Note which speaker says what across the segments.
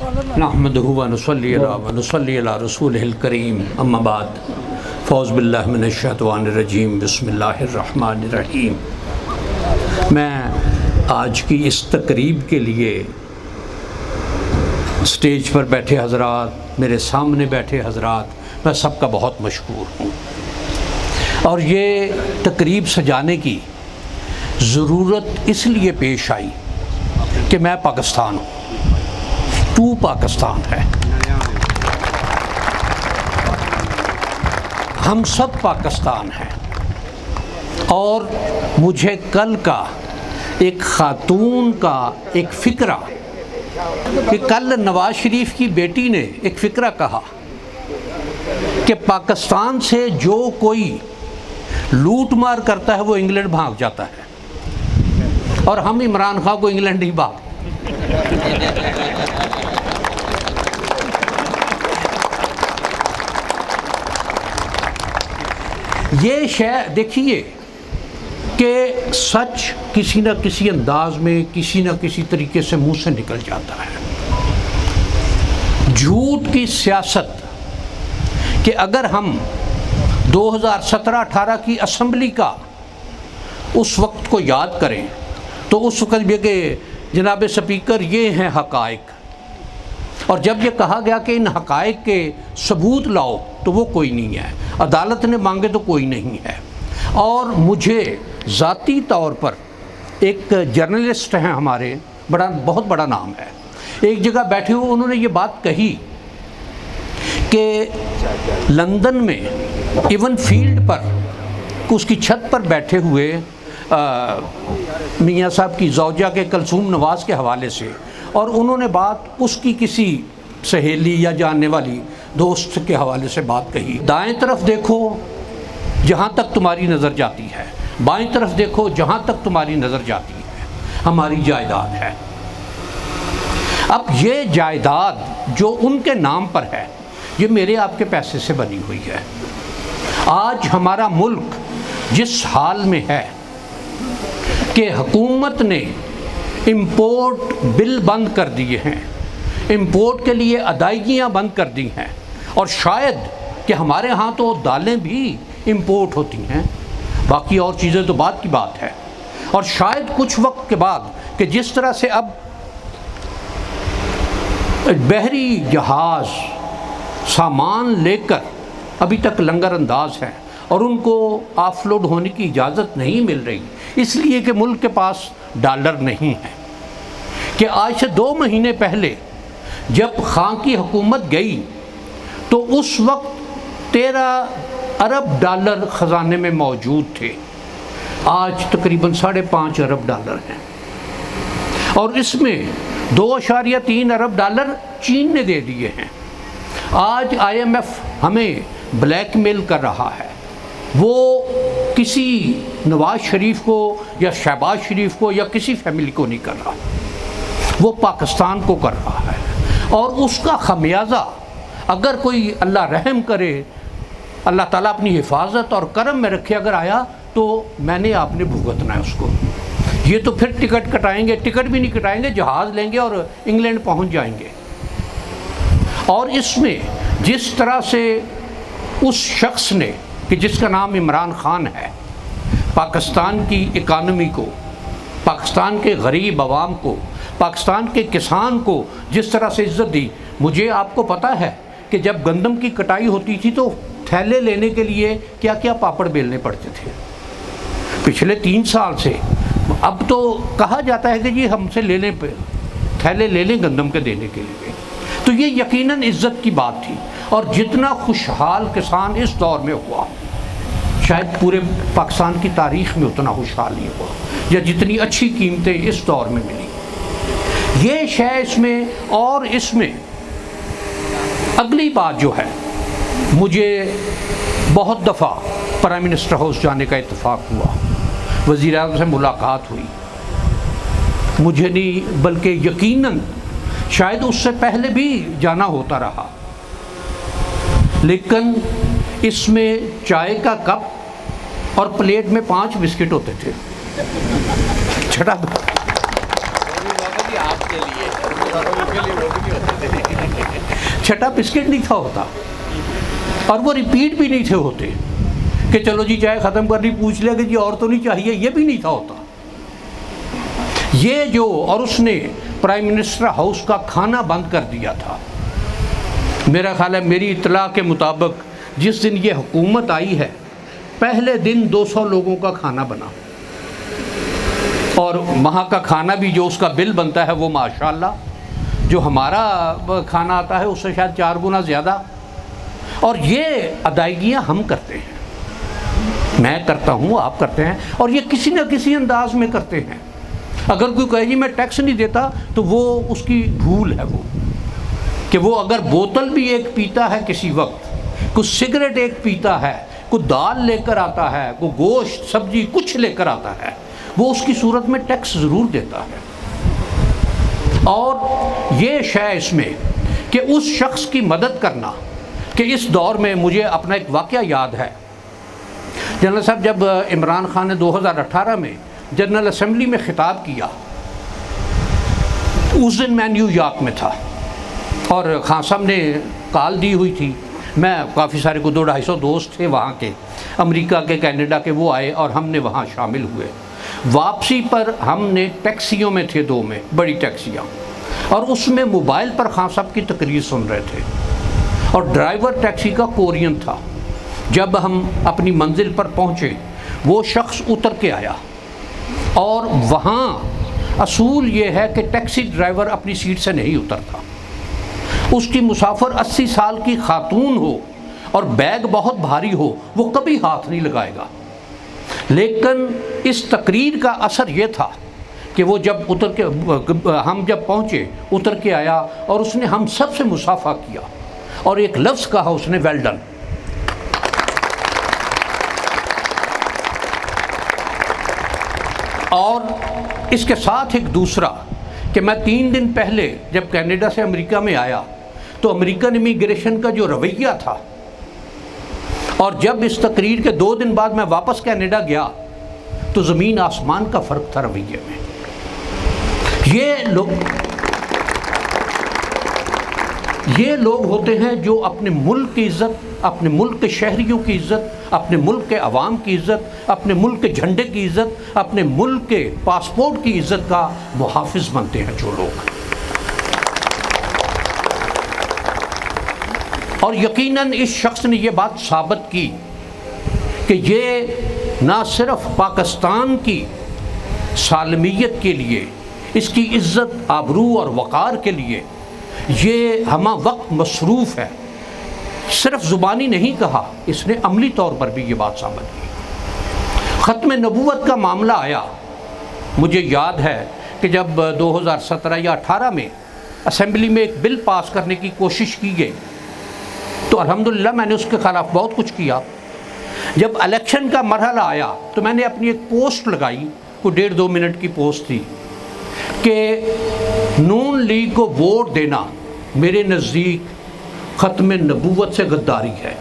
Speaker 1: نحمدہ و نصلی علی رسولہ الکریم اما بعد فاعوذ باللہ من الشیطان الرجیم بسم اللہ الرحمن الرحیم۔ میں آج کی اس تقریب کے لیے اسٹیج پر بیٹھے حضرات، میرے سامنے بیٹھے حضرات، میں سب کا بہت مشکور ہوں۔ اور یہ تقریب سجانے کی ضرورت اس لیے پیش آئی کہ میں پاکستان ہوں، تو پاکستان ہے، ہم سب پاکستان ہیں۔ اور مجھے کل کا ایک خاتون کا ایک فقرہ کہ کل نواز شریف کی بیٹی نے ایک فقرہ کہا کہ پاکستان سے جو کوئی لوٹ مار کرتا ہے وہ انگلینڈ بھاگ جاتا ہے، اور ہم عمران خان کو انگلینڈ نہیں بھاگ۔ یہ شے دیکھیے کہ سچ کسی نہ کسی انداز میں کسی نہ کسی طریقے سے منہ سے نکل جاتا ہے۔ جھوٹ کی سیاست کہ اگر ہم 2017-18 کی اسمبلی کا اس وقت کو یاد کریں تو اس وقت یہ کہ جناب سپیکر یہ ہیں حقائق، اور جب یہ کہا گیا کہ ان حقائق کے ثبوت لاؤ تو وہ کوئی نہیں ہے، عدالت نے مانگے تو کوئی نہیں ہے۔ اور مجھے ذاتی طور پر ایک جرنلسٹ ہیں ہمارے، بہت بڑا نام ہے، ایک جگہ بیٹھے ہوئے انہوں نے یہ بات کہی کہ لندن میں ایون فیلڈ پر اس کی چھت پر بیٹھے ہوئے میاں صاحب کی زوجہ کے کلثوم نواز کے حوالے سے، اور انہوں نے بات اس کی کسی سہیلی یا جاننے والی دوست کے حوالے سے بات کہی، دائیں طرف دیکھو جہاں تک تمہاری نظر جاتی ہے، بائیں طرف دیکھو جہاں تک تمہاری نظر جاتی ہے، ہماری جائیداد ہے۔ اب یہ جائیداد جو ان کے نام پر ہے یہ میرے آپ کے پیسے سے بنی ہوئی ہے۔ آج ہمارا ملک جس حال میں ہے کہ حکومت نے امپورٹ بل بند کر دیے ہیں، امپورٹ کے لیے ادائیگیاں بند کر دی ہیں، اور شاید کہ ہمارے ہاں تو دالیں بھی امپورٹ ہوتی ہیں، باقی اور چیزیں تو بعد کی بات ہے، اور شاید کچھ وقت کے بعد کہ جس طرح سے اب بحری جہاز سامان لے کر ابھی تک لنگر انداز ہیں اور ان کو آف لوڈ ہونے کی اجازت نہیں مل رہی، اس لیے کہ ملک کے پاس ڈالر نہیں ہے، کہ آج سے 2 مہینے پہلے جب خان کی حکومت گئی تو اس وقت 13 ارب ڈالر خزانے میں موجود تھے، آج تقریباً 5.5 ارب ڈالر ہیں، اور اس میں 2.3 ارب ڈالر چین نے دے دیے ہیں۔ آج IMF ہمیں بلیک میل کر رہا ہے، وہ کسی نواز شریف کو یا شہباز شریف کو یا کسی فیملی کو نہیں کر رہا، وہ پاکستان کو کر رہا ہے، اور اس کا خمیازہ اگر کوئی اللہ رحم کرے، اللہ تعالیٰ اپنی حفاظت اور کرم میں رکھے، اگر آیا تو میں نے آپ نے بھگتنا ہے اس کو۔ یہ تو پھر ٹکٹ کٹائیں گے، ٹکٹ بھی نہیں کٹائیں گے، جہاز لیں گے اور انگلینڈ پہنچ جائیں گے۔ اور اس میں جس طرح سے اس شخص نے کہ جس کا نام عمران خان ہے، پاکستان کی اکانومی کو، پاکستان کے غریب عوام کو، پاکستان کے کسان کو جس طرح سے عزت دی، مجھے آپ کو پتہ ہے کہ جب گندم کی کٹائی ہوتی تھی تو تھیلے لینے کے لیے کیا کیا پاپڑ بیلنے پڑتے تھے پچھلے 3 سال سے۔ اب تو کہا جاتا ہے کہ جی ہم سے لے لیں، تھیلے لے لیں گندم کے دینے کے لیے، تو یہ یقیناً عزت کی بات تھی۔ اور جتنا خوشحال کسان اس دور میں ہوا، شاید پورے پاکستان کی تاریخ میں اتنا خوشحال نہیں ہوا، یا جتنی اچھی قیمتیں اس دور میں ملی، یہ شے اس میں۔ اور اس میں اگلی بات جو ہے، مجھے بہت دفعہ پرائم منسٹر ہاؤس جانے کا اتفاق ہوا، وزیر اعظم سے ملاقات ہوئی، مجھے نہیں بلکہ یقیناً شاید اس سے پہلے بھی جانا ہوتا رہا، لیکن اس میں چائے کا کپ اور پلیٹ میں 5 بسکٹ ہوتے تھے۔ چھٹا چھٹا بسکٹ نہیں تھا ہوتا، اور وہ ریپیٹ بھی نہیں تھے ہوتے کہ چلو جی چائے ختم کرنی پوچھ لیا کہ جی اور تو نہیں چاہیے، یہ بھی نہیں تھا ہوتا یہ جو. اور اس نے پرائم منسٹر ہاؤس کا کھانا بند کر دیا تھا. میرا خیال ہے میری اطلاع کے مطابق جس دن یہ حکومت آئی ہے پہلے دن 200 لوگوں کا کھانا بنا، اور وہاں کا کھانا بھی جو اس کا بل بنتا ہے وہ ماشاءاللہ جو ہمارا کھانا آتا ہے اس سے شاید 4 گنا زیادہ. اور یہ ادائیگیاں ہم کرتے ہیں، میں کرتا ہوں، آپ کرتے ہیں، اور یہ کسی نہ کسی انداز میں کرتے ہیں. اگر کوئی کہے جی میں ٹیکس نہیں دیتا تو وہ اس کی بھول ہے، وہ کہ وہ اگر بوتل بھی ایک پیتا ہے کسی وقت، کوئی سگریٹ ایک پیتا ہے، کوئی دال لے کر آتا ہے، کوئی گوشت سبزی کچھ لے کر آتا ہے، وہ اس کی صورت میں ٹیکس ضرور دیتا ہے. اور یہ شے اس میں کہ اس شخص کی مدد کرنا، کہ اس دور میں مجھے اپنا ایک واقعہ یاد ہے. جنرل صاحب جب عمران خان نے 2018 میں جنرل اسمبلی میں خطاب کیا، اس دن میں نیو یارک میں تھا اور خان صاحب نے کال دی ہوئی تھی. میں کافی سارے کو 200-250 دوست تھے وہاں کے، امریکہ کے، کینیڈا کے، وہ آئے اور ہم نے وہاں شامل ہوئے. واپسی پر ہم نے ٹیکسیوں میں تھے، 2 میں بڑی ٹیکسیاں، اور اس میں موبائل پر خان صاحب کی تقریر سن رہے تھے، اور ڈرائیور ٹیکسی کا کورین تھا. جب ہم اپنی منزل پر پہنچے وہ شخص اتر کے آیا، اور وہاں اصول یہ ہے کہ ٹیکسی ڈرائیور اپنی سیٹ سے نہیں اترتا. اس کی مسافر 80 سال کی خاتون ہو اور بیگ بہت بھاری ہو، وہ کبھی ہاتھ نہیں لگائے گا. لیکن اس تقریر کا اثر یہ تھا کہ وہ جب ہم جب پہنچے اتر کے آیا اور اس نے ہم سب سے مصافحہ کیا اور ایک لفظ کہا اس نے، ویل ڈن. اور اس کے ساتھ ایک دوسرا کہ میں 3 دن پہلے جب کینیڈا سے امریکہ میں آیا تو امریکن امیگریشن کا جو رویہ تھا، اور جب اس تقریر کے 2 دن بعد میں واپس کینیڈا گیا تو زمین آسمان کا فرق تھا رویے میں. یہ لوگ ہوتے ہیں جو اپنے ملک کی عزت، اپنے ملک کے شہریوں کی عزت، اپنے ملک کے عوام کی عزت، اپنے ملک کے جھنڈے کی عزت، اپنے ملک کے پاسپورٹ کی عزت کا محافظ بنتے ہیں جو لوگ. اور یقیناً اس شخص نے یہ بات ثابت کی کہ یہ نہ صرف پاکستان کی سالمیت کے لیے، اس کی عزت، آبرو اور وقار کے لیے یہ ہمہ وقت مصروف ہے. صرف زبانی نہیں کہا، اس نے عملی طور پر بھی یہ بات ثابت کی. ختم نبوت کا معاملہ آیا، مجھے یاد ہے کہ جب 2017 یا 18 میں اسمبلی میں ایک بل پاس کرنے کی کوشش کی گئی تو الحمدللہ میں نے اس کے خلاف بہت کچھ کیا. جب الیکشن کا مرحلہ آیا تو میں نے اپنی ایک پوسٹ لگائی، کوئی 1.5-2 منٹ کی پوسٹ تھی، کہ نون لیگ کو ووٹ دینا میرے نزدیک ختم نبوت سے غداری ہے.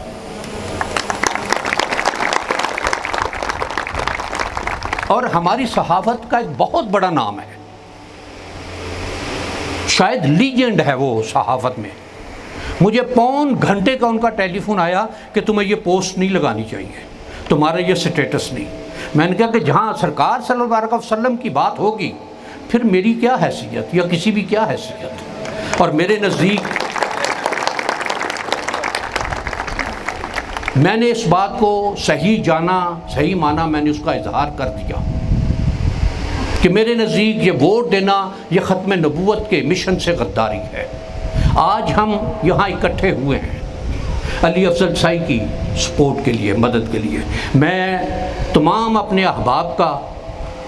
Speaker 1: اور ہماری صحافت کا ایک بہت بڑا نام ہے، شاید لیجنڈ ہے وہ صحافت میں. مجھے 1.25 گھنٹے کا ان کا ٹیلی فون آیا کہ تمہیں یہ پوسٹ نہیں لگانی چاہیے، تمہارا یہ سٹیٹس نہیں. میں نے کہا کہ جہاں سرکار صلی اللہ علیہ وسلم کی بات ہوگی پھر میری کیا حیثیت یا کسی بھی کیا حیثیت. اور میرے نزدیک میں نے اس بات کو صحیح جانا، صحیح مانا، میں نے اس کا اظہار کر دیا کہ میرے نزدیک یہ ووٹ دینا یہ ختم نبوت کے مشن سے غداری ہے. آج ہم یہاں اکٹھے ہوئے ہیں علی افضل سائی کی سپورٹ کے لیے، مدد کے لیے. میں تمام اپنے احباب کا،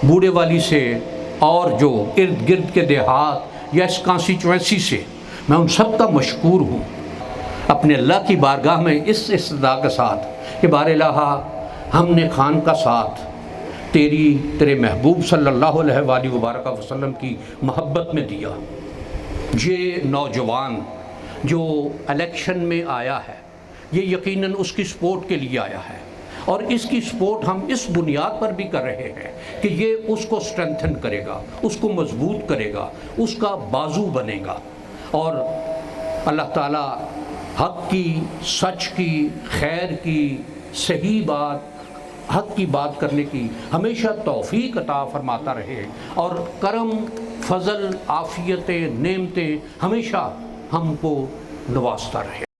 Speaker 1: بوڑھے والی سے اور جو ارد گرد کے دیہات یا اس کانسٹیچوئنسی سے، میں ان سب کا مشکور ہوں اپنے اللہ کی بارگاہ میں اس استدعا کے ساتھ کہ بار الہ ہم نے خان کا ساتھ تیرے محبوب صلی اللہ علیہ وآلہ وبارک وسلم کی محبت میں دیا. یہ نوجوان جو الیکشن میں آیا ہے یہ یقیناً اس کی سپورٹ کے لیے آیا ہے، اور اس کی سپورٹ ہم اس بنیاد پر بھی کر رہے ہیں کہ یہ اس کو سٹرینتھن کرے گا، اس کو مضبوط کرے گا، اس کا بازو بنے گا. اور اللہ تعالیٰ حق کی، سچ کی، خیر کی، صحیح بات، حق کی بات کرنے کی ہمیشہ توفیق عطا فرماتا رہے، اور کرم، فضل، عافیتیں، نعمتیں ہمیشہ ہم کو نوازتا رہے۔